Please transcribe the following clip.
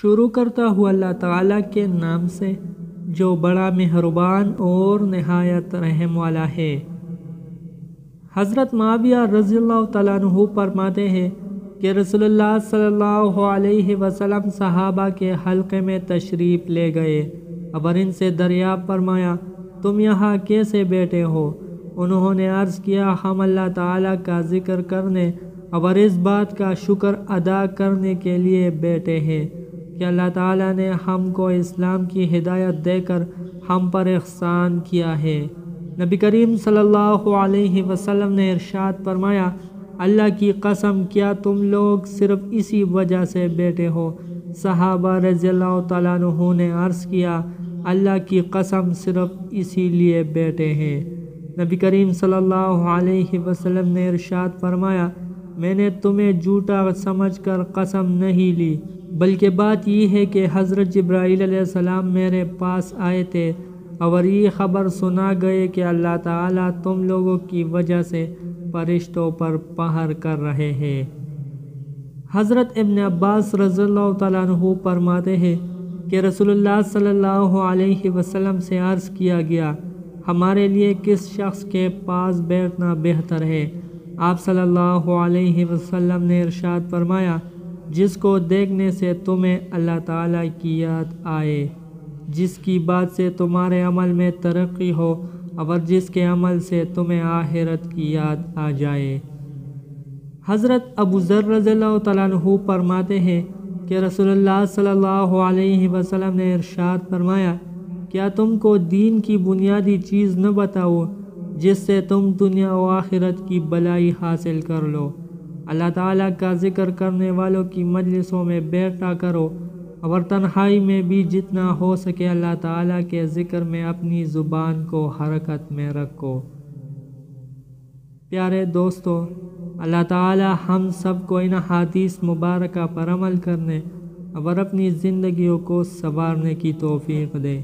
شروع کرتا ہوں اللہ تعالیٰ کے نام سے جو بڑا مہربان اور نہایت رحم والا ہے۔ حضرت معاویہ رضی اللہ تعالیٰ عنہ فرماتے ہیں کہ رسول اللہ صلی اللہ علیہ وسلم صحابہ کے حلقے میں تشریف لے گئے اور ان سے دریافت فرمایا، تم یہاں کیسے بیٹھے ہو؟ انہوں نے عرض کیا، ہم اللہ تعالیٰ کا ذکر کرنے اور اس بات کا شکر ادا کرنے کے لیے بیٹھے ہیں کہ اللہ تعالیٰ نے ہم کو اسلام کی ہدایت دے کر ہم پر احسان کیا ہے۔ نبی کریم صلی اللہ علیہ وسلم نے ارشاد فرمایا، اللہ کی قسم کیا تم لوگ صرف اسی وجہ سے بیٹھے ہو؟ صحابہ رضی اللہ تعالیٰ عنہ نے عرض کیا، اللہ کی قسم صرف اسی لیے بیٹھے ہیں۔ نبی کریم صلی اللہ علیہ وسلم نے ارشاد فرمایا، میں نے تمہیں جھوٹا سمجھ کر قسم نہیں لی، بلکہ بات یہ ہے کہ حضرت جبرائیل علیہ السلام میرے پاس آئے تھے اور یہ خبر سنا گئے کہ اللہ تعالیٰ تم لوگوں کی وجہ سے فرشتوں پر پہر کر رہے ہیں۔ حضرت ابن عباس رضی اللہ تعالیٰ عنہ فرماتے ہیں کہ رسول اللہ صلی اللہ علیہ وسلم سے عرض کیا گیا، ہمارے لیے کس شخص کے پاس بیٹھنا بہتر ہے؟ آپ صلی اللہ علیہ وسلم نے ارشاد فرمایا، جس کو دیکھنے سے تمہیں اللہ تعالیٰ کی یاد آئے، جس کی بات سے تمہارے عمل میں ترقی ہو اور جس کے عمل سے تمہیں آخرت کی یاد آ جائے۔ حضرت ابو ذر رضی اللہ تعالیٰ عنہ فرماتے ہیں کہ رسول اللہ صلی اللہ علیہ وسلم نے ارشاد فرمایا، کیا تم کو دین کی بنیادی چیز نہ بتاؤ جس سے تم دنیا و آخرت کی بھلائی حاصل کر لو؟ اللہ تعالیٰ کا ذکر کرنے والوں کی مجلسوں میں بیٹھا کرو اور تنہائی میں بھی جتنا ہو سکے اللہ تعالیٰ کے ذکر میں اپنی زبان کو حرکت میں رکھو۔ پیارے دوستو، اللہ تعالیٰ ہم سب کو ان حدیث مبارکہ پر عمل کرنے اور اپنی زندگیوں کو سنوارنے کی توفیق دے۔